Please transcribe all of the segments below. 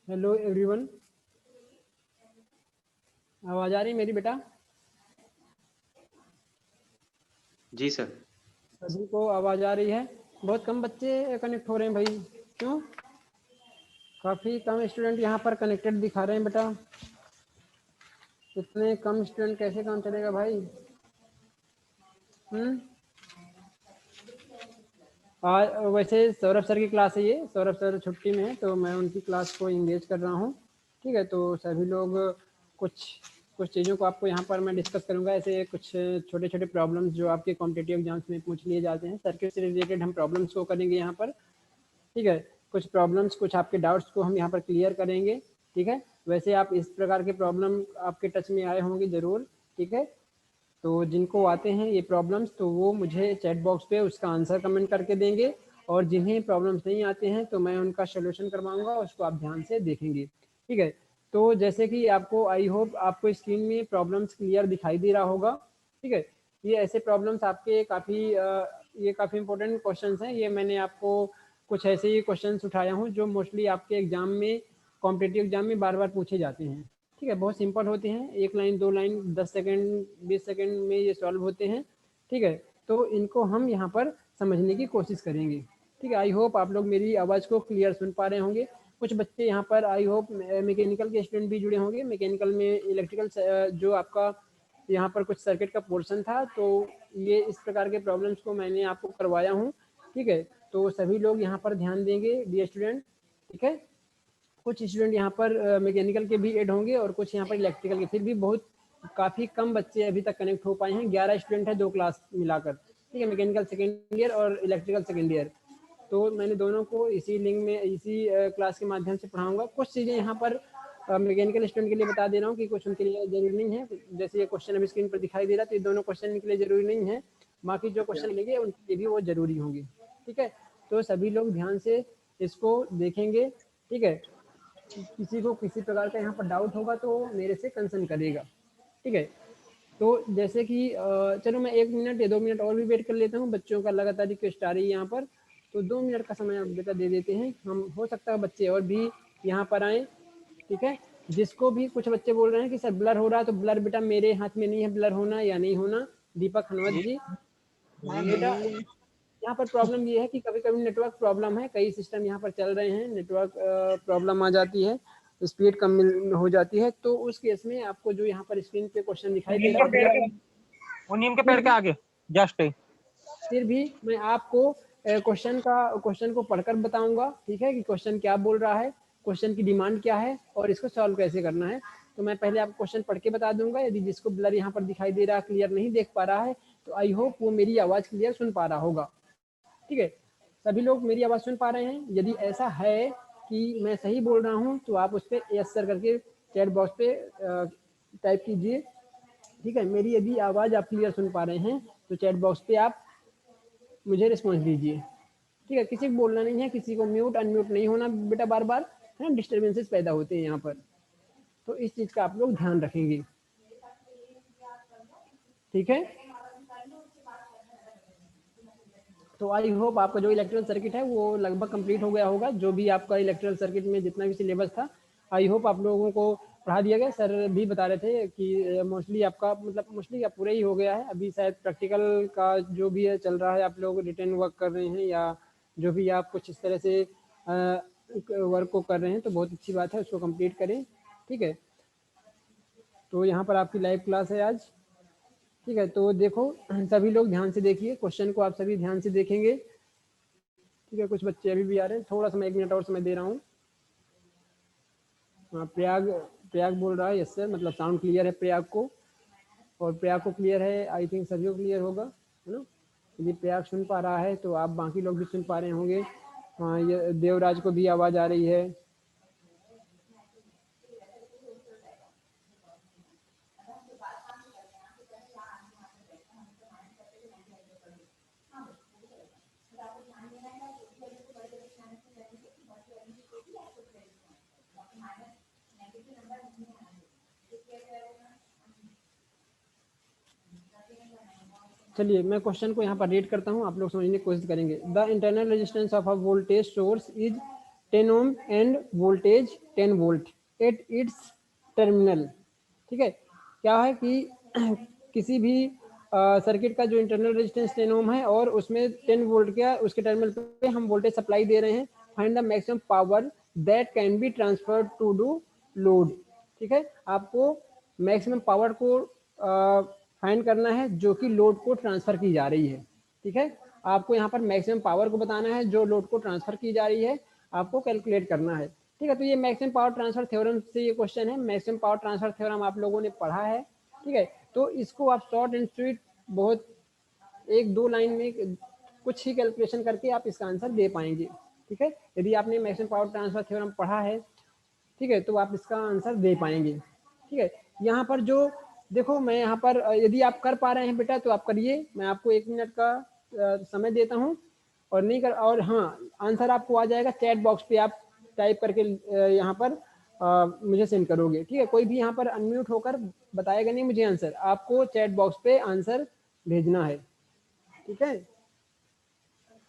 Hello everyone, आवाज आ रही मेरी बेटा? जी सर। सभी को आवाज आ रही है? बहुत कम बच्चे कनेक्ट हो रहे हैं भाई, क्यों? काफ़ी कम स्टूडेंट यहाँ पर कनेक्टेड दिखा रहे हैं बेटा। इतने कम स्टूडेंट कैसे काम चलेगा भाई? आज वैसे सौरभ सर की क्लास है, ये सौरभ सर छुट्टी में है तो मैं उनकी क्लास को इंगेज कर रहा हूँ। ठीक है, तो सभी लोग कुछ चीज़ों को आपको यहाँ पर मैं डिस्कस करूँगा। ऐसे कुछ छोटे छोटे प्रॉब्लम्स जो आपके कॉम्पिटिटिव एग्जाम्स में पूछ लिए जाते हैं, सर्किट से रिलेटेड हम प्रॉब्लम्स को करेंगे यहाँ पर। ठीक है, कुछ प्रॉब्लम्स, कुछ आपके डाउट्स को हम यहाँ पर क्लियर करेंगे। ठीक है, वैसे आप इस प्रकार के प्रॉब्लम आपके टच में आए होंगे ज़रूर। ठीक है, तो जिनको आते हैं ये प्रॉब्लम्स तो वो मुझे चैट बॉक्स पे उसका आंसर कमेंट करके देंगे, और जिन्हें प्रॉब्लम्स नहीं आते हैं तो मैं उनका सोल्यूशन करवाऊंगा, उसको आप ध्यान से देखेंगे। ठीक है, तो जैसे कि आपको आई होप आपको स्क्रीन में प्रॉब्लम्स क्लियर दिखाई दे रहा होगा। ठीक है, ये ऐसे प्रॉब्लम्स आपके काफ़ी इंपॉर्टेंट क्वेश्चंस हैं। ये मैंने आपको कुछ ऐसे ही क्वेश्चंस उठाया हूँ जो मोस्टली आपके एग्जाम में, कॉम्पिटिटिव एग्जाम में बार बार पूछे जाते हैं। ठीक है, बहुत सिंपल होते हैं, 1 लाइन 2 लाइन 10 सेकंड 20 सेकंड में ये सॉल्व होते हैं। ठीक है, तो इनको हम यहाँ पर समझने की कोशिश करेंगे। ठीक है, आई होप आप लोग मेरी आवाज़ को क्लियर सुन पा रहे होंगे। कुछ बच्चे यहाँ पर आई होप मैकेनिकल के स्टूडेंट भी जुड़े होंगे। मैकेनिकल में इलेक्ट्रिकल जो आपका यहाँ पर कुछ सर्किट का पोर्शन था, तो ये इस प्रकार के प्रॉब्लम्स को मैंने आपको करवाया हूँ। ठीक है, तो सभी लोग यहाँ पर ध्यान देंगे डियर स्टूडेंट। ठीक है, कुछ स्टूडेंट यहाँ पर मैकेनिकल के भी ऐड होंगे और कुछ यहाँ पर इलेक्ट्रिकल के, फिर भी बहुत काफ़ी कम बच्चे अभी तक कनेक्ट हो पाए हैं। 11 स्टूडेंट है 2 क्लास मिलाकर। ठीक है, मैकेनिकल सेकेंड ईयर और इलेक्ट्रिकल सेकेंड ईयर। तो मैंने दोनों को इसी लिंक में, इसी क्लास के माध्यम से पढ़ाऊंगा। कुछ चीज़ें यहाँ पर मैकेनिकल स्टूडेंट के लिए बता दे रहा हूँ कि कुछ उनके लिए जरूरी नहीं है। जैसे ये क्वेश्चन अभी स्क्रीन पर दिखाई दे रहा है, तो ये दोनों क्वेश्चन के लिए जरूरी नहीं है, बाकी जो क्वेश्चन लेंगे उनके लिए भी वो जरूरी होंगे। ठीक है, तो सभी लोग ध्यान से इसको देखेंगे। ठीक है, किसी को किसी प्रकार का यहाँ पर डाउट होगा तो मेरे से कंसर्न करेगा। ठीक है, तो जैसे कि चलो मैं 1 मिनट या 2 मिनट और भी वेट कर लेता हूँ। बच्चों का लगातार रिक्वेस्ट आ रही है यहाँ पर, तो 2 मिनट का समय आप बेटा दे देते हैं हम। हो सकता है बच्चे और भी यहाँ पर आएँ। ठीक है, जिसको भी, कुछ बच्चे बोल रहे हैं कि सर ब्लर हो रहा है, तो ब्लर बेटा मेरे हाथ में नहीं है ब्लर होना या नहीं होना। दीपक हनवत जी, बेटा यहाँ पर प्रॉब्लम ये है कि कभी कभी नेटवर्क प्रॉब्लम है, कई सिस्टम यहाँ पर चल रहे हैं, नेटवर्क प्रॉब्लम आ जाती है, स्पीड कम हो जाती है। तो उस केस में आपको जो यहाँ पर स्क्रीन पे क्वेश्चन दिखाई दे रहा है, वो नीम के पेड़ के आगे जस्ट, फिर भी मैं आपको क्वेश्चन को पढ़कर बताऊंगा। ठीक है, कि क्वेश्चन क्या बोल रहा है, क्वेश्चन की डिमांड क्या है और इसको सॉल्व कैसे करना है। तो मैं पहले आपको क्वेश्चन पढ़ के बता दूंगा। यदि जिसको ब्लर यहाँ पर दिखाई दे रहा है, क्लियर नहीं देख पा रहा है, तो आई होप वो मेरी आवाज़ क्लियर सुन पा रहा होगा। ठीक है, सभी लोग मेरी आवाज़ सुन पा रहे हैं? यदि ऐसा है कि मैं सही बोल रहा हूँ तो आप उस पर यस सर करके चैट बॉक्स पे टाइप कीजिए। ठीक है, मेरी यदि आवाज़ आप क्लियर सुन पा रहे हैं तो चैट बॉक्स पे आप मुझे रिस्पॉन्स दीजिए। ठीक है, किसी को बोलना नहीं है, किसी को म्यूट अनम्यूट नहीं होना बेटा, बार बार है ना, डिस्टर्बेंसेस पैदा होते हैं यहाँ पर, तो इस चीज़ का आप लोग ध्यान रखेंगे। ठीक है, तो आई होप आपका जो इलेक्ट्रिकल सर्किट है वो लगभग कंप्लीट हो गया होगा। जो भी आपका इलेक्ट्रिकल सर्किट में जितना भी सिलेबस था, आई होप आप लोगों को पढ़ा दिया गया। सर भी बता रहे थे कि मोस्टली आपका, मतलब मोस्टली क्या पूरा ही हो गया है। अभी शायद प्रैक्टिकल का जो भी है चल रहा है, आप लोग रिटर्न वर्क कर रहे हैं या जो भी आप कुछ इस तरह से वर्क को कर रहे हैं, तो बहुत अच्छी बात है, उसको कंप्लीट करें। ठीक है, तो यहाँ पर आपकी लाइव क्लास है आज। ठीक है, तो देखो सभी लोग ध्यान से देखिए, क्वेश्चन को आप सभी ध्यान से देखेंगे। ठीक है, कुछ बच्चे अभी भी आ रहे हैं, थोड़ा सा मैं 1 मिनट और समय दे रहा हूँ। प्रयाग बोल रहा है यस सर, मतलब साउंड क्लियर है प्रयाग को। और प्रयाग को क्लियर है, आई थिंक सभी को क्लियर होगा, है ना। यदि प्रयाग सुन पा रहा है तो आप बाकी लोग भी सुन पा रहे होंगे। हाँ, ये देवराज को भी आवाज़ आ रही है। चलिए मैं क्वेश्चन को यहाँ पर रीड करता हूँ, आप लोग समझने की कोशिश करेंगे। The internal resistance of a voltage source is 10 ohm end voltage 10 volt at its terminal. ठीक है, क्या है कि किसी भी सर्किट का जो इंटरनल रेजिस्टेंस 10 ओम है और उसमें 10 वोल्ट का उसके टर्मिनल पे हम वोल्टेज सप्लाई दे रहे हैं। Find the maximum power that can be transferred to the load. ठीक है, आपको मैक्सिमम पावर को फाइंड करना है जो कि लोड को ट्रांसफर की जा रही है। ठीक है, आपको यहाँ पर मैक्सिमम पावर को बताना है जो लोड को ट्रांसफर की जा रही है, आपको कैलकुलेट करना है। ठीक है, तो ये मैक्सिमम पावर ट्रांसफर थ्योरम से ये क्वेश्चन है। मैक्सिमम पावर ट्रांसफर थ्योरम आप लोगों ने पढ़ा है। ठीक है, तो इसको आप शॉर्ट एंड स्वीट बहुत 1-2 लाइन में कुछ ही कैलकुलेशन करके आप इसका आंसर दे पाएंगे। ठीक है, यदि आपने मैक्सिमम पावर ट्रांसफर थ्योरम पढ़ा है, ठीक है, तो आप इसका आंसर दे पाएंगे। ठीक है, यहाँ पर जो देखो मैं यहाँ पर यदि आप कर पा रहे हैं बेटा तो आप करिए, मैं आपको 1 मिनट का समय देता हूँ। और नहीं कर, और हाँ, आंसर आपको आ जाएगा चैट बॉक्स पे, आप टाइप करके यहाँ पर मुझे सेंड करोगे। ठीक है, कोई भी यहाँ पर अनम्यूट होकर बताएगा नहीं मुझे आंसर, आपको चैट बॉक्स पे आंसर भेजना है। ठीक है,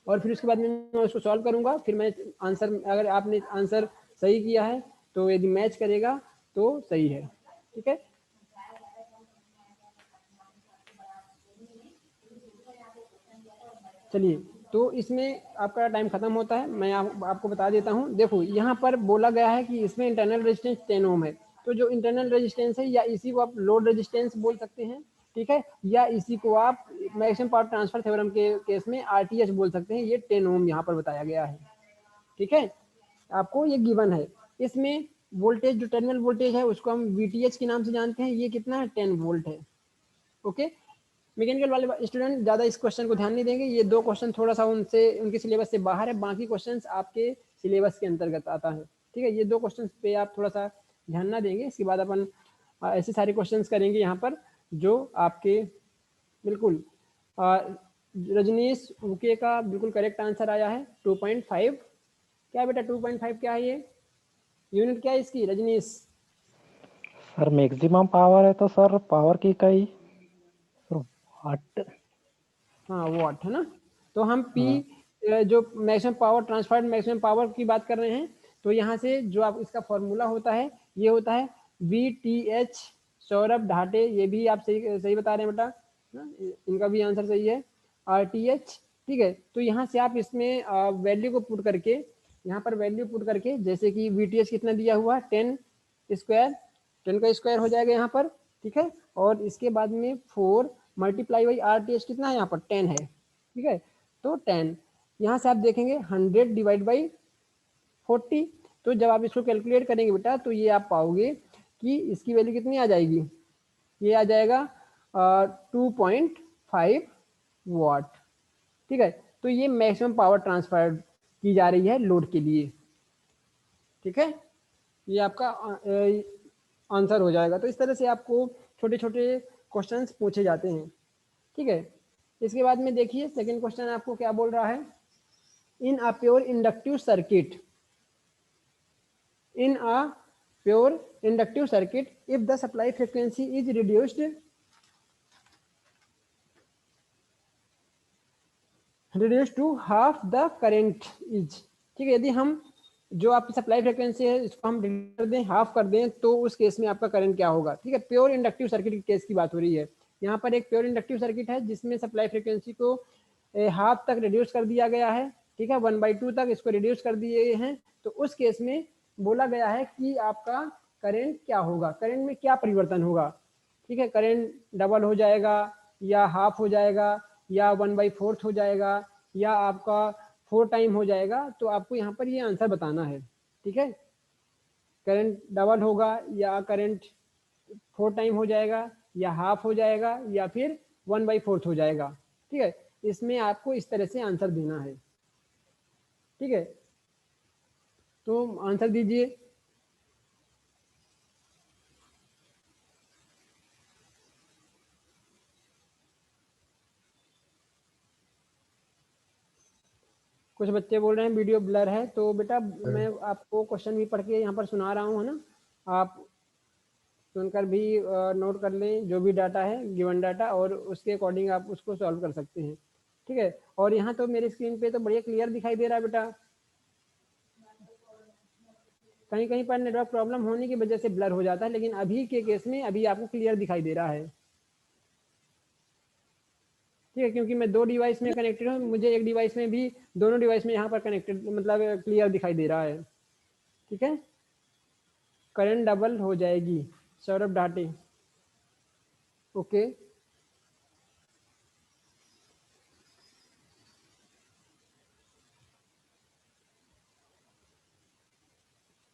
और फिर उसके बाद मैं उसको सॉल्व करूंगा। फिर मैं आंसर, अगर आपने आंसर सही किया है तो यदि मैच करेगा तो सही है। ठीक है, चलिए, तो इसमें आपका टाइम खत्म होता है। मैं आपको बता देता हूँ। देखो यहाँ पर बोला गया है कि इसमें इंटरनल रेजिस्टेंस 10 ओम है, तो जो इंटरनल रेजिस्टेंस है या इसी को आप लोड रेजिस्टेंस बोल सकते हैं। ठीक है, या इसी को आप मैक्सिमम पावर ट्रांसफर थ्योरम के केस में आरटीएच बोल सकते हैं। ये 10 ओम यहाँ पर बताया गया है। ठीक है, आपको ये गिवन है। इसमें वोल्टेज, जो टर्मिनल वोल्टेज है उसको हम वीटीएच के नाम से जानते हैं। ये कितना है, 10 वोल्ट है। ओके, मैकेनिकल वाले स्टूडेंट ज़्यादा इस क्वेश्चन को ध्यान नहीं देंगे। ये 2 क्वेश्चन थोड़ा सा उनसे, उनके सिलेबस से बाहर है, बाकी क्वेश्चंस आपके सिलेबस के अंतर्गत आता है। ठीक है, ये 2 क्वेश्चन पे आप थोड़ा सा ध्यान ना देंगे। इसके बाद अपन ऐसे सारे क्वेश्चंस करेंगे यहाँ पर जो आपके बिल्कुल रजनीश उके का बिल्कुल करेक्ट आंसर आया है 2.5। क्या बेटा 2.5 क्या है, ये यूनिट क्या है इसकी रजनीश? सर मैक्सिमम पावर है तो सर पावर की इकाई वाट। हाँ वाट है ना। तो हम पी जो maximum power transferred maximum power की बात कर रहे हैं, तो यहाँ से जो आप इसका फॉर्मूला होता है ये होता है VTH। सौरभ ढाटे, ये भी आप सही सही बता रहे हैं बेटा, इनका भी आंसर सही है RTH। ठीक है, तो यहाँ से आप इसमें वैल्यू को पुट करके, यहाँ पर वैल्यू पुट करके, जैसे कि VTH कितना दिया हुआ 10 स्क्वायर, 10 का स्क्वायर हो जाएगा यहाँ पर। ठीक है, और इसके बाद में 4 मल्टीप्लाई बाई RTH कितना है यहाँ पर 10 है। ठीक है, तो 10 यहाँ से आप देखेंगे 100 डिवाइड बाई 40। तो जब आप इसको कैलकुलेट करेंगे बेटा तो ये आप पाओगे कि इसकी वैल्यू कितनी आ जाएगी, ये आ जाएगा 2.5 वाट। ठीक है, तो ये मैक्सिमम पावर ट्रांसफर की जा रही है लोड के लिए। ठीक है, ये आपका आंसर हो जाएगा। तो इस तरह से आपको छोटे छोटे क्वेश्चंस पूछे जाते हैं। ठीक है, इसके बाद में देखिए सेकंड क्वेश्चन आपको क्या बोल रहा है। In a pure inductive circuit, in a pure inductive circuit if the supply frequency is reduced to half the current is. ठीक है, यदि हम जो आपकी सप्लाई फ्रीक्वेंसी है इसको हम कर दें, हाफ कर दें, तो उस केस में आपका करंट क्या होगा। ठीक है, प्योर इंडक्टिव सर्किट के केस की बात हो रही है। यहाँ पर एक प्योर इंडक्टिव सर्किट है जिसमें सप्लाई फ्रीक्वेंसी को हाफ तक रिड्यूस कर दिया गया है। ठीक है, 1/2 तक इसको रिड्यूस कर दिए हैं। तो उस केस में बोला गया है कि आपका करंट क्या होगा, करंट में क्या परिवर्तन होगा। ठीक है, करंट डबल हो जाएगा या हाफ हो जाएगा या 1/4 हो जाएगा या आपका 4 टाइम हो जाएगा। तो आपको यहाँ पर ये आंसर बताना है। ठीक है, करंट डबल होगा या करंट 4 टाइम हो जाएगा या हाफ हो जाएगा या फिर 1/4 हो जाएगा। ठीक है, इसमें आपको इस तरह से आंसर देना है। ठीक है, तो आंसर दीजिए। कुछ बच्चे बोल रहे हैं वीडियो ब्लर है, तो बेटा मैं आपको क्वेश्चन भी पढ़ के यहाँ पर सुना रहा हूँ, है ना, आप सुनकर भी नोट कर लें जो भी डाटा है, गिवन डाटा, और उसके अकॉर्डिंग आप उसको सॉल्व कर सकते हैं। ठीक है, और यहाँ तो मेरी स्क्रीन पे तो बढ़िया क्लियर दिखाई दे रहा है बेटा। कहीं कहीं पर नेटवर्क प्रॉब्लम होने की वजह से ब्लर हो जाता है, लेकिन अभी के केस में अभी आपको क्लियर दिखाई दे रहा है। ठीक है, क्योंकि मैं 2 डिवाइस में कनेक्टेड हूँ, मुझे एक डिवाइस में भी, दोनों डिवाइस में यहाँ पर कनेक्टेड मतलब क्लियर दिखाई दे रहा है। ठीक है, करंट डबल हो जाएगी, सौरभ डाटे। ओके,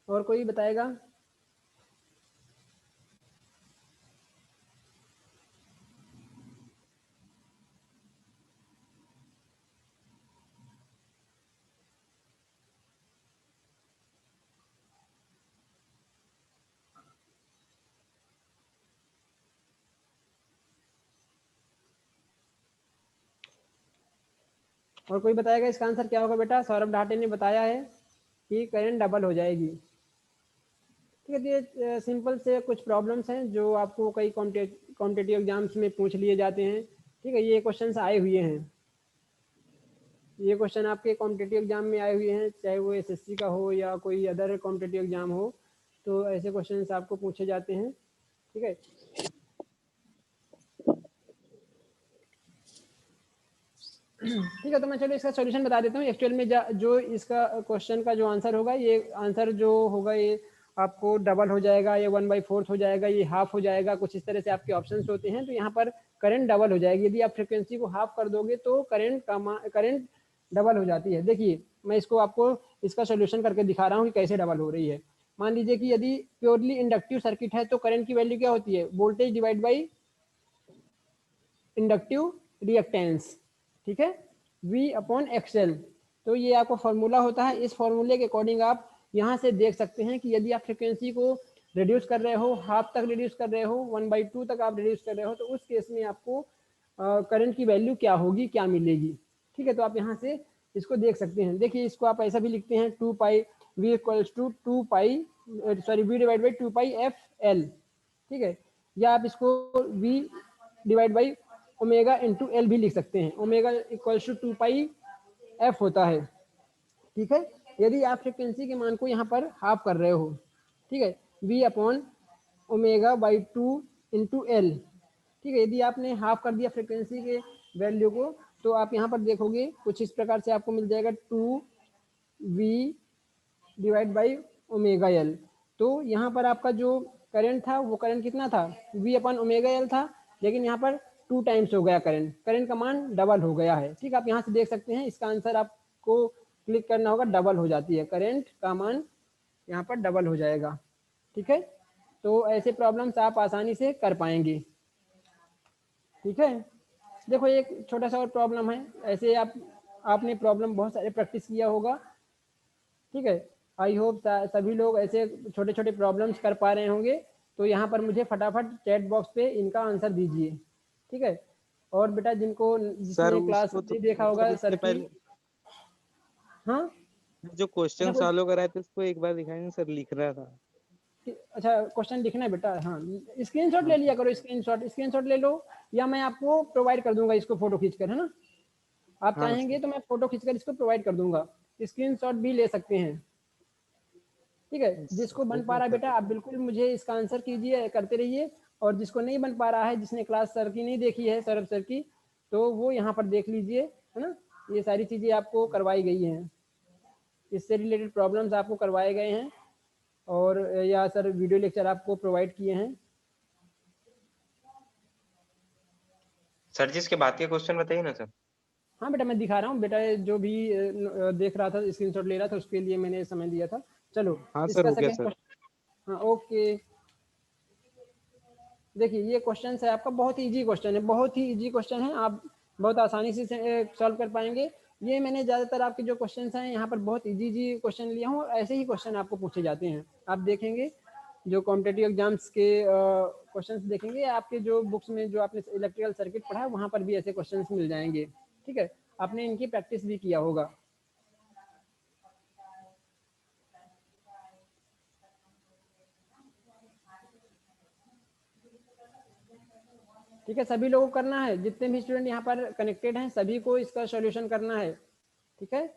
और कोई बताएगा? और कोई बताएगा इसका आंसर क्या होगा बेटा? सौरभ डाटे ने बताया है कि करंट डबल हो जाएगी। ठीक है, ये सिंपल से कुछ प्रॉब्लम्स हैं जो आपको कई कॉम्पिटिटिव एग्जाम्स में पूछ लिए जाते हैं। ठीक है, ये क्वेश्चंस आए हुए हैं, ये क्वेश्चन आपके कॉम्पिटिटिव एग्जाम में आए हुए हैं, चाहे वो एसएससी का हो या कोई अदर कॉम्पिटिटिव एग्जाम हो, तो ऐसे क्वेश्चंस आपको पूछे जाते हैं। ठीक है, ठीक है, तो मैं चलो इसका सॉल्यूशन बता देता हूँ। एक्चुअल में जो इसका क्वेश्चन का जो आंसर होगा, ये आंसर जो होगा ये आपको डबल हो जाएगा, ये 1/4 हो जाएगा, ये हाफ हो जाएगा, कुछ इस तरह से आपके ऑप्शंस होते हैं। तो यहाँ पर करंट डबल हो जाएगी। यदि आप फ्रिक्वेंसी को हाफ कर दोगे तो करंट डबल हो जाती है। देखिए मैं इसको आपको इसका सोल्यूशन करके दिखा रहा हूँ कि कैसे डबल हो रही है। मान लीजिए कि यदि प्योरली इंडक्टिव सर्किट है तो करंट की वैल्यू क्या होती है? Voltage divide by inductive reactance. ठीक है, V अपॉन XL। तो ये आपका फॉर्मूला होता है। इस फॉर्मूले के अकॉर्डिंग आप यहाँ से देख सकते हैं कि यदि आप फ्रिक्वेंसी को रिड्यूस कर रहे हो, हाफ तक रिड्यूस कर रहे हो, 1/2 तक आप रिड्यूस कर रहे हो, तो उस केस में आपको करंट की वैल्यू क्या होगी, क्या मिलेगी। ठीक है, तो आप यहाँ से इसको देख सकते हैं। देखिए इसको आप ऐसा भी लिखते हैं 2 pi V equals to 2 pi V divide by 2 pi FL। ठीक है, या आप इसको V divide by omega into L भी लिख सकते हैं। Omega equals to 2 pi F होता है। ठीक है, यदि आप फ्रिक्वेंसी के मान को यहाँ पर हाफ कर रहे हो, ठीक है, V upon omega by 2 into L. ठीक है, यदि आपने हाफ कर दिया फ्रिक्वेंसी के वैल्यू को, तो आप यहाँ पर देखोगे कुछ इस प्रकार से आपको मिल जाएगा 2V divide by omega L. तो यहाँ पर आपका जो करंट था वो करंट कितना था? V अपन ओमेगा एल था, लेकिन यहाँ पर 2 टाइम्स हो गया करंट, करंट का मान डबल हो गया है। ठीक, आप यहाँ से देख सकते हैं। इसका आंसर आपको क्लिक करना होगा, डबल हो जाती है, करंट का मान यहाँ पर डबल हो जाएगा। ठीक है, तो ऐसे प्रॉब्लम्स आप आसानी से कर पाएंगे। ठीक है, देखो एक छोटा सा और प्रॉब्लम है। ऐसे आपने प्रॉब्लम बहुत सारे प्रैक्टिस किया होगा। ठीक है, आई होप सभी लोग ऐसे छोटे छोटे प्रॉब्लम्स कर पा रहे होंगे। तो यहाँ पर मुझे फटाफट चैट बॉक्स पे इनका आंसर दीजिए। ठीक है, और बेटा सर जिसने क्लास उसको तो नहीं देखा सर होगा इससे सर की, पहले हाँ जो क्वेश्चन अच्छा सॉल्व कराए थे उसको एक बार दिखाएंगे सर, लिख रहा था। अच्छा क्वेश्चन लिखना है बेटा। हाँ, स्क्रीनशॉट ले लिया करो, स्क्रीनशॉट ले लो, या मैं आपको प्रोवाइड कर दूंगा इसको फोटो खींचकर, है ना। आप हाँ चाहेंगे सर। तो मैं फोटो खींचकर इसको प्रोवाइड कर दूंगा, स्क्रीनशॉट भी ले सकते हैं। ठीक है, जिसको बन पा रहा है बेटा आप बिल्कुल मुझे इसका आंसर कीजिए, करते रहिए। और जिसको नहीं बन पा रहा है, जिसने क्लास सर की नहीं देखी है, सौरभ सर की, तो वो यहाँ पर देख लीजिए, है ना। ये सारी चीज़ें आपको करवाई गई हैं, इससे रिलेटेड प्रॉब्लम्स आपको करवाए गए हैं, और या सर वीडियो लेक्चर आपको प्रोवाइड किए हैं। सर जी इसके बाद के क्वेश्चन बताइए ना सर। हाँ बेटा मैं दिखा रहा हूँ बेटा, जो भी देख रहा था, स्क्रीनशॉट ले रहा था, उसके लिए मैंने समय दिया था। चलो हाँ सर, इसका हो गया सेकंड सर। क्वेश्चन, हाँ ओके। देखिए ये क्वेश्चन है आपका, बहुत इजी क्वेश्चन है, बहुत ही इजी क्वेश्चन है, आप बहुत आसानी से सॉल्व कर पाएंगे। ये मैंने ज़्यादातर आपके जो क्वेश्चन हैं यहाँ पर बहुत इजी क्वेश्चन लिया हूँ, ऐसे ही क्वेश्चन आपको पूछे जाते हैं। आप देखेंगे जो कॉम्पिटिटिव एग्जाम्स के क्वेश्चंस देखेंगे आपके जो बुक्स में, जो आपने इलेक्ट्रिकल सर्किट पढ़ा है वहाँ पर भी ऐसे क्वेश्चंस मिल जाएंगे। ठीक है, आपने इनकी प्रैक्टिस भी किया होगा। ठीक है, सभी लोगों को करना है, जितने भी स्टूडेंट यहाँ पर कनेक्टेड हैं सभी को इसका सॉल्यूशन करना है। ठीक है,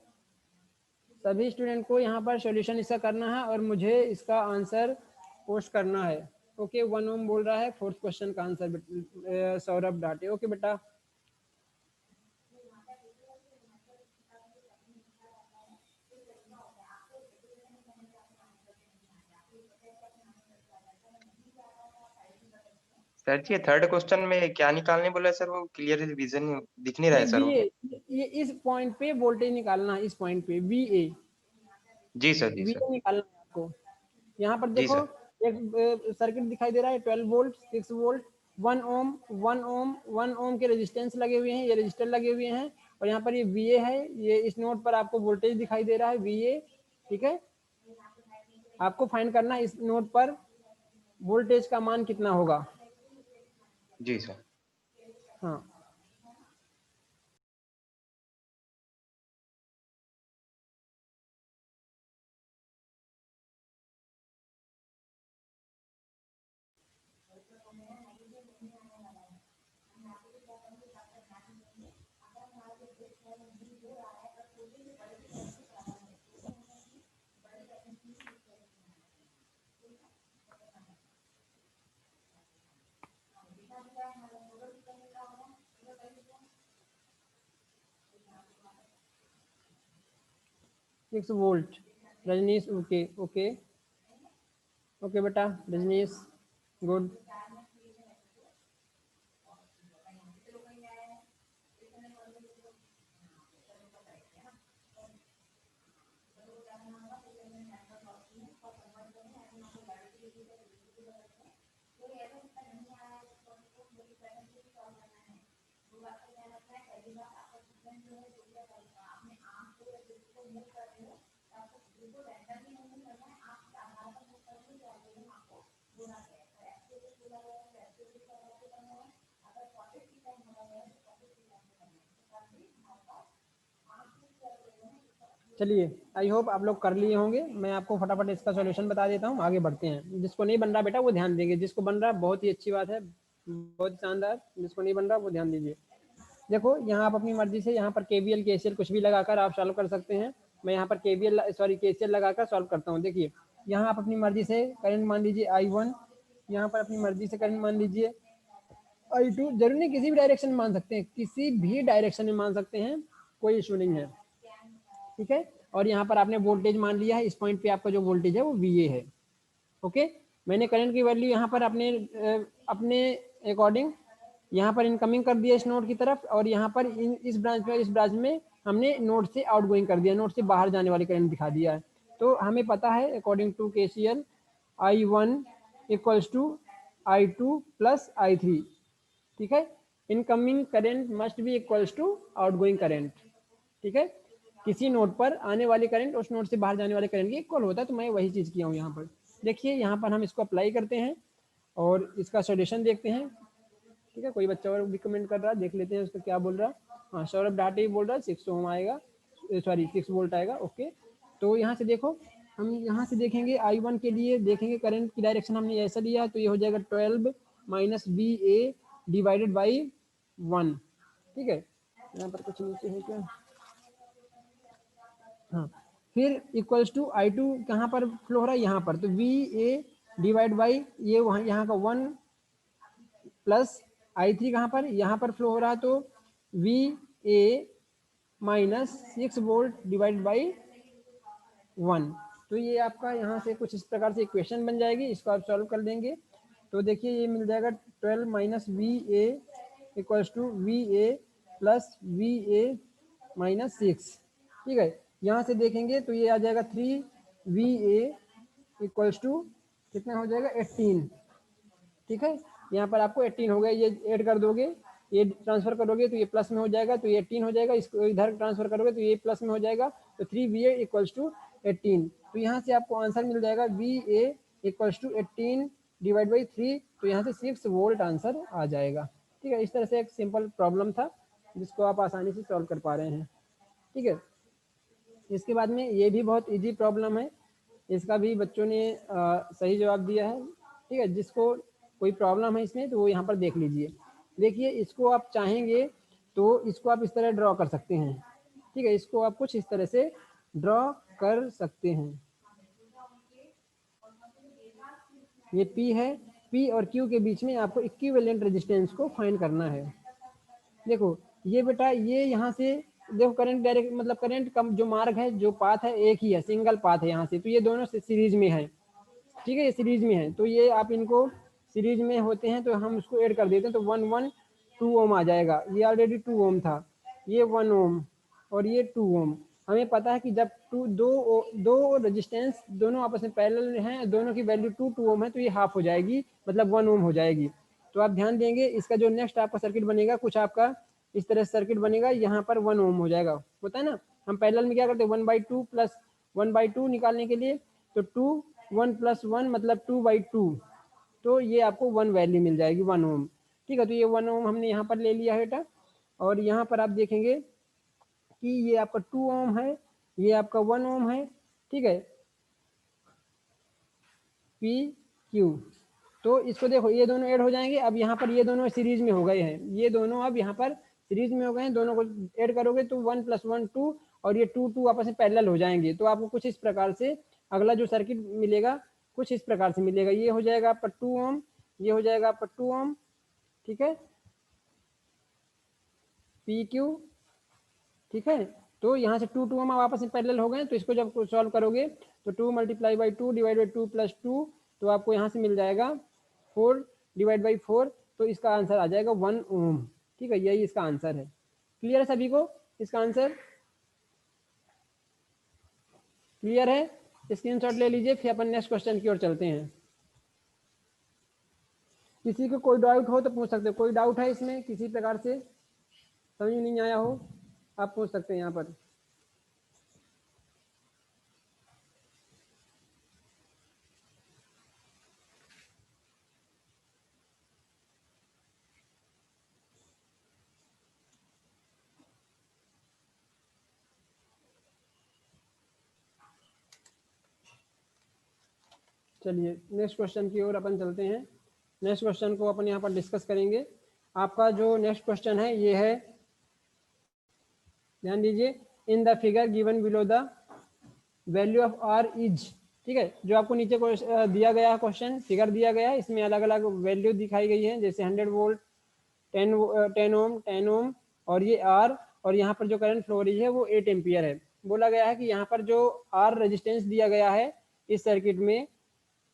सभी स्टूडेंट को यहाँ पर सॉल्यूशन इसका करना है और मुझे इसका आंसर पोस्ट करना है। ओके, 1 ओम बोल रहा है 4th क्वेश्चन का आंसर सौरभ डाटे। ओके बेटा, सर जी, ये थर्ड क्वेश्चन में क्या निकालने बोला है सर? वो क्लियर विजन दिख नहीं रहा है सर वो। ये इस पॉइंट पे वोल्टेज निकालना है, इस पॉइंट पे VA जी सर, जी सर। निकालना है आपको। यहाँ पर जी देखो सर। एक सर्किट दिखाई दे रहा है, 12 वोल्ट, 6 वोल्ट, 1 ओम, 1 ओम के रेजिस्टेंस लगे हुए हैं, ये रजिस्टर लगे हुए हैं, और यहाँ पर ये VA है, ये इस नोड पर आपको वोल्टेज दिखाई दे रहा है VA। ठीक है, आपको फाइंड करना है इस नोड पर वोल्टेज का मान कितना होगा। जी सर। हाँ, six volt Rajnish. Okay okay okay बेटा, रजनीश गुड। चलिए, आई होप आप लोग कर लिए होंगे। मैं आपको फटाफट इसका सॉल्यूशन बता देता हूँ, आगे बढ़ते हैं। जिसको नहीं बन रहा बेटा वो ध्यान देंगे, जिसको बन रहा बहुत ही अच्छी बात है, बहुत शानदार। जिसको नहीं बन रहा वो ध्यान दीजिए। देखो यहाँ आप अपनी मर्जी से यहाँ पर KVL KCL कुछ भी लगाकर आप सॉल्व कर सकते हैं। मैं यहाँ पर KCL लगाकर सॉल्व करता हूँ। देखिए यहाँ आप अपनी मर्जी से करंट मान लीजिए I1, यहाँ पर अपनी मर्जी से करंट मान लीजिए I2। जरूरी नहीं किसी भी डायरेक्शन में मान सकते हैं, किसी भी डायरेक्शन में मान सकते हैं, कोई इशू नहीं है। ठीक है, और यहाँ पर आपने वोल्टेज मान लिया है, इस पॉइंट पे आपका जो वोल्टेज है वो VA है। ओके, मैंने करंट की वैल्यू यहाँ पर अपने अकॉर्डिंग यहाँ पर इनकमिंग कर दिया इस नोड की तरफ, और यहाँ पर इस ब्रांच में हमने नोड से आउटगोइंग कर दिया, नोड से बाहर जाने वाली करंट दिखा दिया है। तो हमें पता है according to KCL I1 equals to I2 plus I3। ठीक है, incoming current must be equals to outgoing current. ठीक है, किसी नोड पर आने वाली करंट उस नोड से बाहर जाने वाले करंट के इक्वल होता है, तो मैं वही चीज़ किया हूँ यहाँ पर। देखिए यहाँ पर हम इसको अप्लाई करते हैं और इसका सॉल्यूशन देखते हैं। ठीक है, कोई बच्चा और भी कमेंट कर रहा है, देख लेते हैं उसका क्या बोल रहा है। हाँ, सौरभ डाटे बोल रहा है 6 ओम आएगा, सॉरी 6 वोल्ट आएगा। ओके, तो यहाँ से देखो, हम यहाँ से देखेंगे I1 के लिए, देखेंगे करंट की डायरेक्शन हमने ऐसा लिया है, तो ये हो जाएगा 12 माइनस VA डिवाइडेड बाई 1। ठीक है, यहाँ पर कुछ नीचे है क्या? हाँ, फिर इक्वल्स टू I2 कहाँ पर फ्लो हो रहा है, यहाँ पर, तो VA डिवाइड बाई ये वहाँ यहाँ का 1 प्लस I3 कहाँ पर, यहाँ पर फ्लो हो रहा है, तो VA minus 6 volt divide by 1। तो ये आपका यहाँ से कुछ इस प्रकार से इक्वेशन बन जाएगी, इसको आप सॉल्व कर देंगे तो देखिए ये मिल जाएगा 12 minus VA equals to VA plus VA minus 6। ठीक है, यहाँ से देखेंगे तो ये आ जाएगा 3 VA इक्वल्स टू कितना हो जाएगा 18। ठीक है, यहाँ पर आपको 18 हो गया, ये ऐड कर दोगे, ये ट्रांसफर करोगे तो ये प्लस में हो जाएगा, तो ये 18 हो जाएगा, इसको इधर ट्रांसफर करोगे तो ये प्लस में हो जाएगा, तो 3VA इक्वल्स टू 18। तो यहाँ से आपको आंसर मिल जाएगा VA equals to 18 divide by 3, तो यहाँ से 6 वोल्ट आंसर आ जाएगा। ठीक है, इस तरह से एक सिंपल प्रॉब्लम था जिसको आप आसानी से सॉल्व कर पा रहे हैं। ठीक है, इसके बाद में ये भी बहुत इजी प्रॉब्लम है, इसका भी बच्चों ने सही जवाब दिया है। ठीक है, जिसको कोई प्रॉब्लम है इसमें तो वो यहाँ पर देख लीजिए। देखिए, इसको आप चाहेंगे तो इसको आप इस तरह ड्रॉ कर सकते हैं। ठीक है, इसको आप कुछ इस तरह से ड्रॉ कर सकते हैं। ये P है, P और Q के बीच में आपको इक्विवेलेंट रेजिस्टेंस को फाइंड करना है। देखो ये बेटा, ये यहाँ से देखो करंट डायरेक्ट मतलब करंट का जो मार्ग है, जो पाथ है एक ही है, सिंगल पाथ है यहाँ से, तो ये दोनों सीरीज में है। ठीक है, ये सीरीज में है, तो ये आप इनको सीरीज में होते हैं तो हम उसको ऐड कर देते हैं, तो 1 ओम आ जाएगा। ये ऑलरेडी 2 ओम था, ये 1 ओम और ये 2 ओम। हमें पता है कि जब दो रेजिस्टेंस दोनों आपस में पैरेलल हैं, दोनों की वैल्यू 2 ओम है, तो ये हाफ हो जाएगी, मतलब 1 ओम हो जाएगी। तो आप ध्यान देंगे, इसका जो नेक्स्ट आपका सर्किट बनेगा कुछ आपका इस तरह से सर्किट बनेगा, यहाँ पर 1 ओम हो जाएगा, होता है ना। हम पैरेलल में क्या करते हैं, 1/2 प्लस 1/2 निकालने के लिए, तो 2 1 + 1 मतलब 2/2, तो ये आपको 1 वैल्यू मिल जाएगी, 1 ओम। ठीक है, तो ये 1 ओम हमने यहाँ पर ले लिया है बेटा। और यहाँ पर आप देखेंगे कि ये आपका 2 ओम है, ये आपका 1 ओम है। ठीक है, PQ, तो इसको देखो ये दोनों ऐड हो जाएंगे। अब यहाँ पर ये दोनों सीरीज में हो गए हैं, ये दोनों अब यहाँ पर सीरीज में हो गए हैं, दोनों को ऐड करोगे तो 1 + 1 2 और ये 2 आपस में पैरेलल हो जाएंगे। तो आपको कुछ इस प्रकार से अगला जो सर्किट मिलेगा कुछ इस प्रकार से मिलेगा। ये हो जाएगा आपका 2 ओम, ये हो जाएगा आपका 2 ओम। ठीक है, PQ। ठीक है, तो यहाँ से 2 ओम आपस में पैरेलल हो गए, तो इसको जब सॉल्व करोगे तो 2 × 2 डिवाइड बाई 2 + 2, तो आपको यहाँ से मिल जाएगा 4 डिवाइड बाई 4, तो इसका आंसर आ जाएगा 1 ओम। ठीक है, यही इसका आंसर है। क्लियर है सभी को इसका आंसर? क्लियर है? स्क्रीनशॉट ले लीजिए, फिर अपन नेक्स्ट क्वेश्चन की ओर चलते हैं। किसी को कोई डाउट हो तो पूछ सकते हो। कोई डाउट है इसमें किसी प्रकार से समझ में नहीं आया हो, आप पूछ सकते हैं यहाँ पर। चलिए नेक्स्ट क्वेश्चन की ओर अपन चलते हैं। नेक्स्ट क्वेश्चन को अपन यहाँ पर डिस्कस करेंगे। आपका जो नेक्स्ट क्वेश्चन है ये है, ध्यान दीजिए, in the figure given below the value of R is. ठीक है, जो आपको नीचे दिया गया है क्वेश्चन, फिगर दिया गया है, इसमें अलग अलग वैल्यू दिखाई गई है, जैसे 100 वोल्ट, 10 ओम और ये R, और यहाँ पर जो करंट फ्लो रही है वो 8 एम्पियर है। बोला गया है कि यहाँ पर जो R रेजिस्टेंस दिया गया है इस सर्किट में,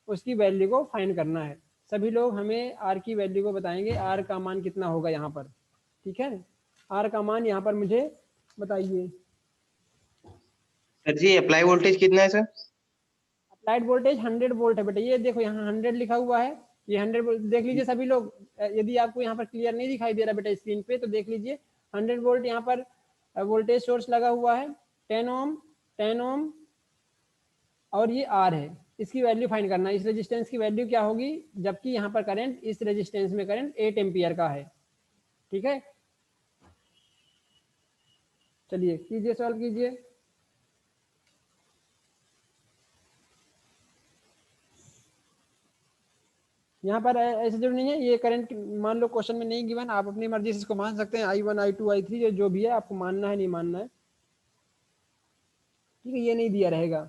उसकी वैल्यू को फाइंड करना है। सभी लोग हमें R की वैल्यू को बताएंगे, R का मान कितना होगा यहाँ पर। ठीक है, R का मान यहाँ पर मुझे बताइए। सर जी अप्लाई वोल्टेज कितना है सर? अप्लाइड वोल्टेज 100 वोल्ट है बेटा। ये देखो यहाँ 100 लिखा हुआ है, ये 100 वोल्ट देख लीजिए सभी लोग। यदि आपको यहाँ पर क्लियर नहीं दिखाई दे रहा बेटा स्क्रीन पे, तो देख लीजिए 100 वोल्ट यहाँ पर वोल्टेज सोर्स लगा हुआ है, 10 ओम और ये R है। इसकी वैल्यू फाइंड करना है, इस रेजिस्टेंस की वैल्यू क्या होगी, जबकि यहाँ पर करंट, इस रेजिस्टेंस में करंट 8 एम्पियर का है। ठीक है, चलिए कीजिए, सॉल्व कीजिए। यहाँ पर ऐसे जरूरी नहीं है, ये करंट मान लो क्वेश्चन में नहीं गिवन, आप अपनी मर्जी से इसको मान सकते हैं, I1 I2 I3 जो भी है आपको मानना है नहीं मानना है। ठीक है, ये नहीं दिया रहेगा।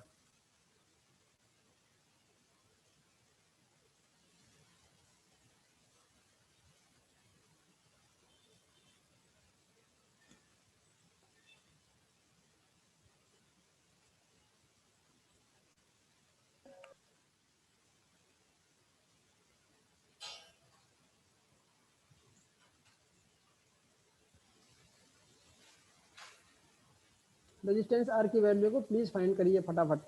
रेजिस्टेंस R की वैल्यू को प्लीज फाइंड करिए फटाफट।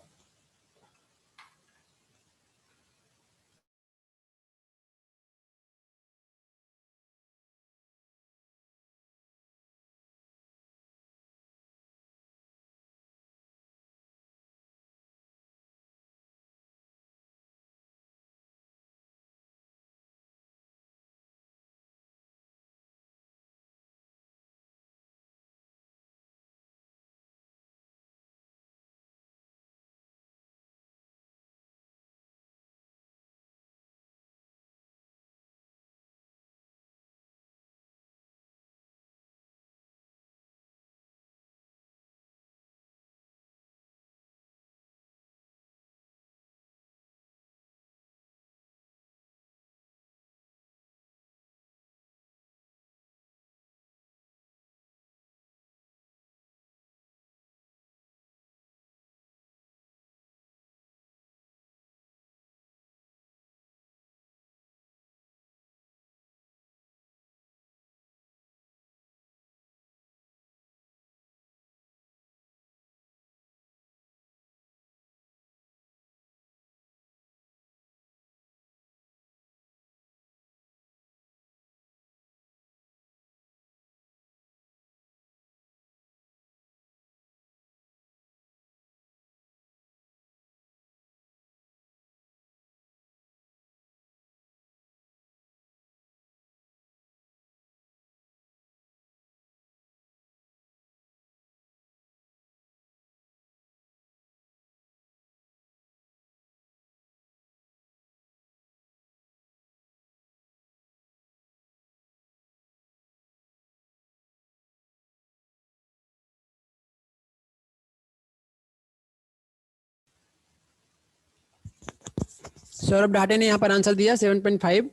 सौरभ ढाटे ने यहाँ पर आंसर दिया 7.5,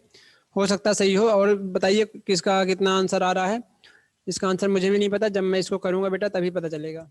हो सकता सही हो। और बताइए किसका कितना आंसर आ रहा है। इसका आंसर मुझे भी नहीं पता, जब मैं इसको करूंगा बेटा तभी पता चलेगा।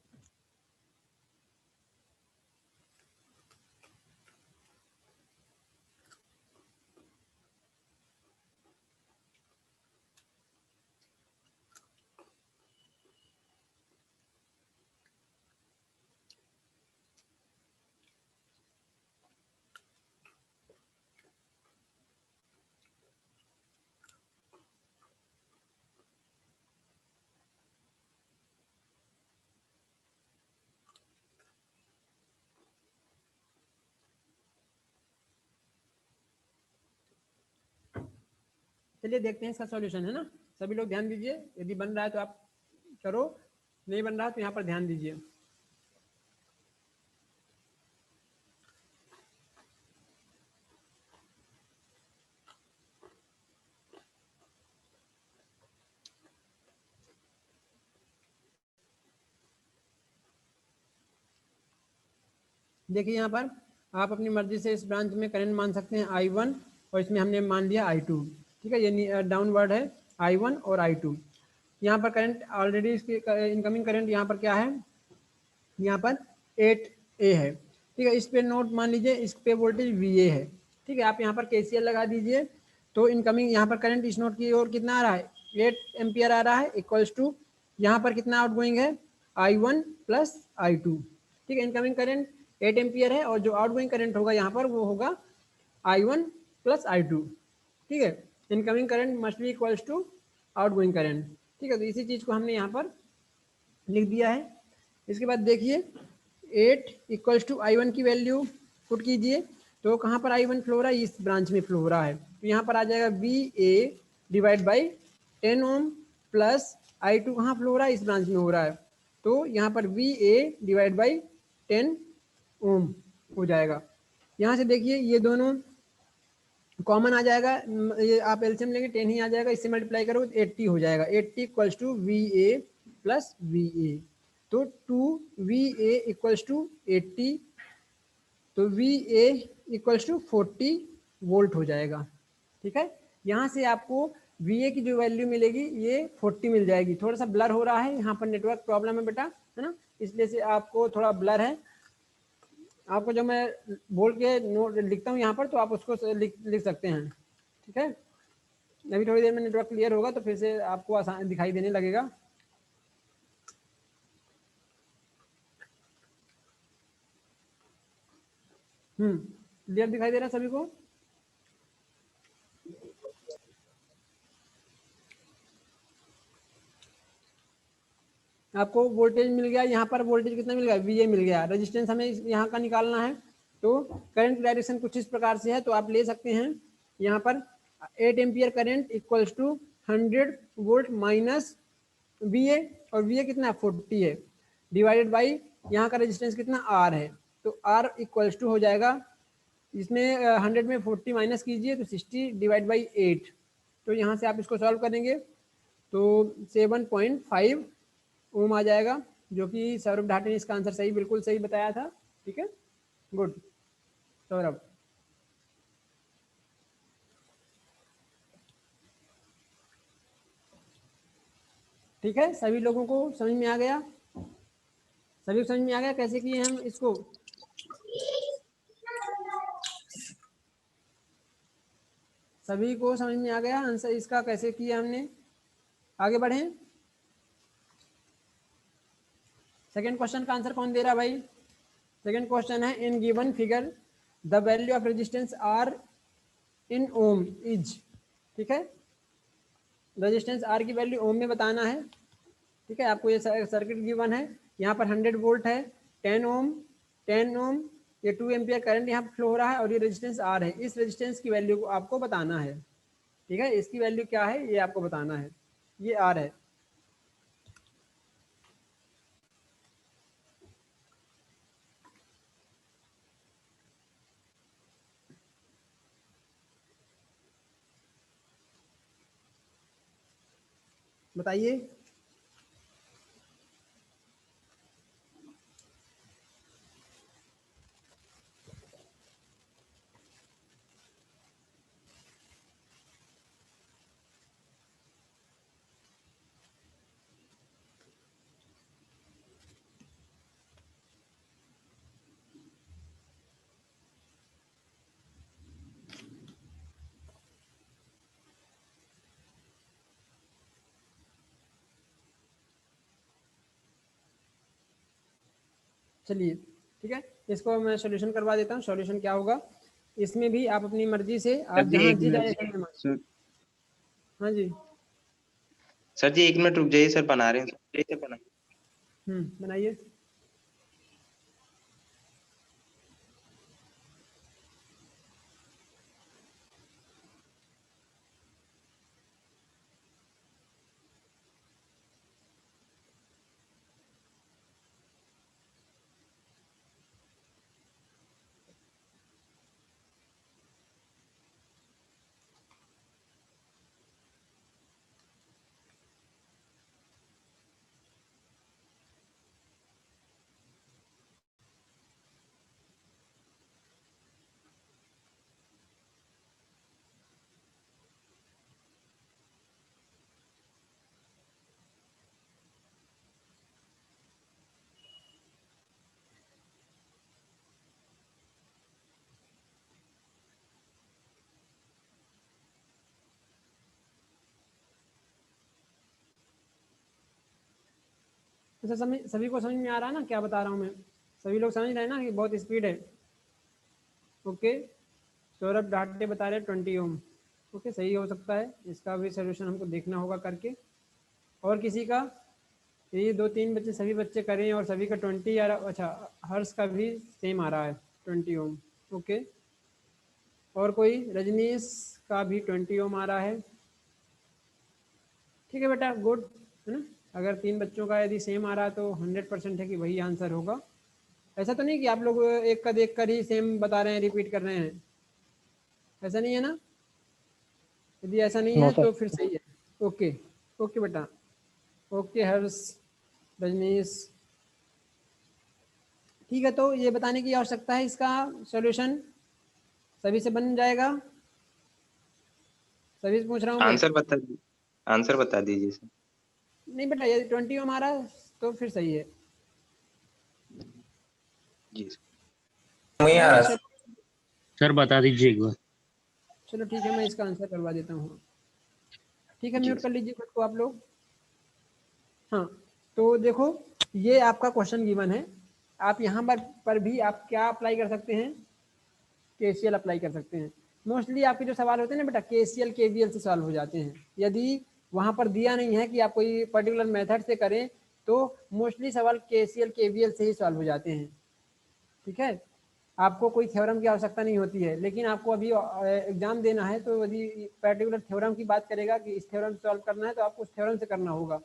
चलिए देखते हैं इसका सॉल्यूशन, है ना। सभी लोग ध्यान दीजिए, यदि बन रहा है तो आप करो, नहीं बन रहा तो यहाँ पर ध्यान दीजिए। देखिए यहाँ पर आप अपनी मर्जी से इस ब्रांच में करंट मान सकते हैं I1, और इसमें हमने मान लिया I2। ठीक है, ये डाउनवर्ड है I1 और I2। यहाँ पर करंट ऑलरेडी इसकी इनकमिंग करंट यहाँ पर क्या है, यहाँ पर 8A है। ठीक है, इस पे नोट मान लीजिए, इस पे वोल्टेज VA है। ठीक है, आप यहाँ पर KCL लगा दीजिए, तो इनकमिंग यहाँ पर करंट इस नोट की ओर कितना आ रहा है, 8 एम्पियर आ रहा है, इक्वल्स टू यहाँ पर कितना आउटगोइंग है, I1 प्लस I2। ठीक है, इनकमिंग करंट 8 एम्पियर है, और जो आउटगोइंग करंट होगा यहाँ पर वो होगा I1 प्लस I2। ठीक है, incoming current must be equals to outgoing current. ठीक है, तो इसी चीज़ को हमने यहाँ पर लिख दिया है। इसके बाद देखिए 8 इक्वल्स टू I1 की वैल्यू पुट कीजिए, तो कहाँ पर I1 फ्लो हो रहा है, इस ब्रांच में फ्लो हो रहा है, तो यहाँ पर आ जाएगा VA divide by 10 ohm plus I2 कहाँ फ्लो हो रहा है, इस ब्रांच में हो रहा है, तो यहाँ पर VA डिवाइड बाई 10 ओम हो जाएगा। यहाँ से देखिए ये दोनों कॉमन आ जाएगा, ये आप एलसीएम लेंगे 10 ही आ जाएगा, इससे मल्टीप्लाई करो 80 हो जाएगा। 80 equals to VA plus VA, तो 2VA इक्वल्स टू 80, तो VA इक्वल्स टू 40 वोल्ट हो जाएगा। ठीक है, यहाँ से आपको VA की जो वैल्यू मिलेगी ये 40 मिल जाएगी। थोड़ा सा ब्लर हो रहा है, यहाँ पर नेटवर्क प्रॉब्लम है बेटा, है ना, इसलिए से आपको थोड़ा ब्लर है। आपको जब मैं बोल के नोट लिखता हूँ यहाँ पर, तो आप उसको लिख सकते हैं। ठीक है, अभी थोड़ी देर में नेटवर्क क्लियर होगा तो फिर से आपको आसान दिखाई देने लगेगा। क्लियर दिखाई दे रहा है सभी को। आपको वोल्टेज मिल गया, यहाँ पर वोल्टेज कितना मिल गया, VA मिल गया। रेजिस्टेंस हमें यहाँ का निकालना है, तो करंट डायरेक्शन कुछ इस प्रकार से है, तो आप ले सकते हैं यहाँ पर 8 ampere current equals to 100 volt minus VA, और VA कितना 40 है, डिवाइडेड बाई यहाँ का रेजिस्टेंस कितना R है, तो R इक्वल्स टू हो जाएगा, इसमें 100 में 40 माइनस कीजिए तो 60 डिवाइड बाई 8, तो यहाँ से आप इसको सॉल्व करेंगे तो 7.5 ओम आ जाएगा, जो कि सौरभ ढाटे ने इसका आंसर सही, बिल्कुल सही बताया था। ठीक है, गुड सौरभ। ठीक है, सभी लोगों को समझ में आ गया, सभी को समझ में आ गया कैसे किए हम इसको। सभी को समझ में आ गया आंसर इसका कैसे किया हमने। आगे बढ़े, सेकेंड क्वेश्चन का आंसर कौन दे रहा भाई। सेकेंड क्वेश्चन है, in given figure the value of resistance R in ohm is. ठीक है, रेजिस्टेंस आर की वैल्यू ओम में बताना है। ठीक है, आपको ये सर्किट गिवन है, यहाँ पर 100 वोल्ट है, 10 ओम, ये 2 एम्पियर करंट यहाँ फ्लो हो रहा है, और ये रेजिस्टेंस आर है। इस रेजिस्टेंस की वैल्यू को आपको बताना है। ठीक है, इसकी वैल्यू क्या है ये आपको बताना है, ये आर है। बताइए, चलिए ठीक है, इसको मैं सॉल्यूशन करवा देता हूँ। सॉल्यूशन क्या होगा, इसमें भी आप अपनी मर्जी से सर आप जी जहाँ एक जिस मिनट डायरेक्शन में हाँ जी सर जी 1 मिनट रुक जाइए सर, बना रहे हैं। बनाइए। अच्छा, सभी को समझ में आ रहा है ना क्या बता रहा हूँ मैं? सभी लोग समझ रहे हैं ना कि बहुत स्पीड है? ओके, सौरभ डाटे बता रहे 20 ओम। ओके, सही हो सकता है, इसका भी सोल्यूशन हमको देखना होगा करके। और किसी का? ये 2-3 बच्चे, सभी बच्चे करें और सभी का 20 आ रहा। अच्छा, हर्ष का भी सेम आ रहा है 20 ओम। ओके, और कोई? रजनीश का भी 20 ओम आ रहा है। ठीक है बेटा, गुड है ना। अगर 3 बच्चों का यदि सेम आ रहा है तो 100% है कि वही आंसर होगा। ऐसा तो नहीं कि आप लोग एक का देख कर ही सेम बता रहे हैं, रिपीट कर रहे हैं, ऐसा नहीं है ना? यदि ऐसा नहीं नो है सर। तो फिर सही है। ओके ओके बेटा, ओके हर्ष, रजनीश, ठीक है। तो ये बताने की आवश्यकता है, इसका सॉल्यूशन सभी से बन जाएगा? सभी से पूछ रहा हूँ मैं। आंसर बता दीजिए सर। नहीं बेटा, यदि 20 में हमारा तो फिर सही है जी नहीं आ रहा सर, बता दीजिए एक बार। चलो ठीक है, मैं इसका आंसर करवा देता हूँ। ठीक है, जी म्यूट कर लीजिए खुद को आप लोग। हाँ, तो देखो ये आपका क्वेश्चन गिवन है। आप यहाँ पर भी आप क्या अप्लाई कर सकते हैं? केसीएल अप्लाई कर सकते हैं। मोस्टली आपके जो सवाल होते हैं ना बेटा, केसीएल केवीएल से सॉल्व हो जाते हैं। यदि वहाँ पर दिया नहीं है कि आप कोई पर्टिकुलर मेथड से करें तो मोस्टली सवाल केसीएल केवीएल से ही सॉल्व हो जाते हैं। ठीक है, आपको कोई थ्योरम की आवश्यकता नहीं होती है। लेकिन आपको अभी एग्जाम देना है तो यदि पर्टिकुलर थ्योरम की बात करेगा कि इस थ्योरम से सॉल्व करना है तो आपको उस थ्योरम से करना होगा।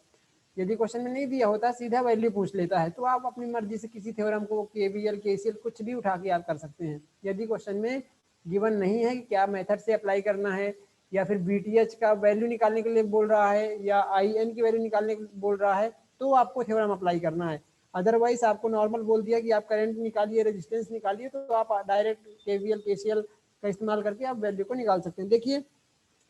यदि क्वेश्चन में नहीं दिया होता, सीधा वैल्यू पूछ लेता है, तो आप अपनी मर्जी से किसी थ्योरम को केवीएल केसीएल कुछ भी उठा के आप कर सकते हैं। यदि क्वेश्चन में गिवन नहीं है कि क्या मेथड से अप्लाई करना है, या फिर बीटीएच का वैल्यू निकालने के लिए बोल रहा है, या आईएन की वैल्यू निकालने के लिए बोल रहा है, तो आपको थ्योरम अप्लाई करना है। अदरवाइज आपको नॉर्मल बोल दिया कि आप करंट निकालिए, रेजिस्टेंस निकालिए, तो आप डायरेक्ट केवीएल केसीएल का इस्तेमाल करके आप वैल्यू को निकाल सकते हैं। देखिए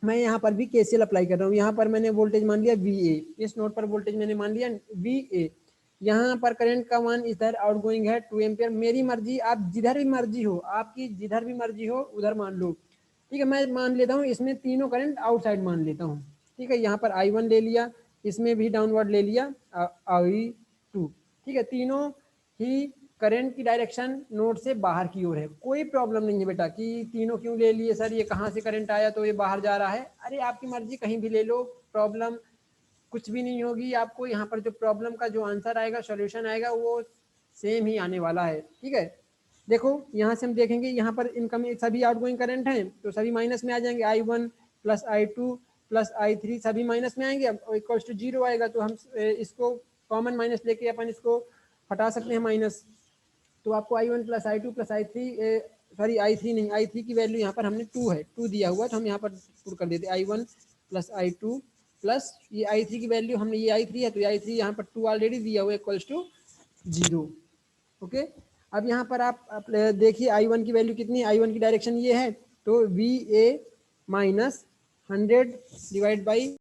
मैं यहाँ पर भी केसीएल अप्लाई कर रहा हूँ। यहाँ पर मैंने वोल्टेज मान लिया VA, इस नोड पर वोल्टेज मैंने मान लिया VA। यहाँ पर करंट का मान इधर आउटगोइंग है 2 एम्पियर। मेरी मर्जी, आप जिधर भी मर्जी हो, आपकी जिधर भी मर्जी हो उधर मान लो। ठीक है, मैं मान लेता हूँ इसमें तीनों करंट आउटसाइड मान लेता हूँ। ठीक है, यहाँ पर I1 ले लिया, इसमें भी डाउनवर्ड ले लिया I2। ठीक है, तीनों ही करंट की डायरेक्शन नोड से बाहर की ओर है। कोई प्रॉब्लम नहीं है बेटा कि तीनों क्यों ले लिए सर, ये कहाँ से करंट आया तो ये बाहर जा रहा है। अरे आपकी मर्जी, कहीं भी ले लो, प्रॉब्लम कुछ भी नहीं होगी। आपको यहाँ पर जो प्रॉब्लम का जो आंसर आएगा, सॉल्यूशन आएगा, वो सेम ही आने वाला है। ठीक है, देखो यहाँ से हम देखेंगे, यहाँ पर इनकमिंग सभी आउटगोइंग करंट हैं तो सभी माइनस में आ जाएंगे। I1 plus I2 plus I3 सभी माइनस में आएंगे। अब इक्वल्स टू 0 आएगा तो हम इसको कॉमन माइनस लेके अपन इसको हटा सकते हैं माइनस। तो आपको I1 plus I2 plus I3 sorry I3 नहीं, I3 की वैल्यू यहाँ पर हमने 2 है, 2 दिया हुआ तो हम यहाँ पर पुट कर देते I1 प्लस I2 प्लस ये I3 की वैल्यू हमने, ये I3 है तो I3 यहाँ पर 2 ऑलरेडी दिया हुआ इक्वल्स टू 0। ओके, अब यहाँ पर आप देखिए I1 की वैल्यू कितनी है। I1 की डायरेक्शन ये है तो VA माइनस 100 डिवाइड बाई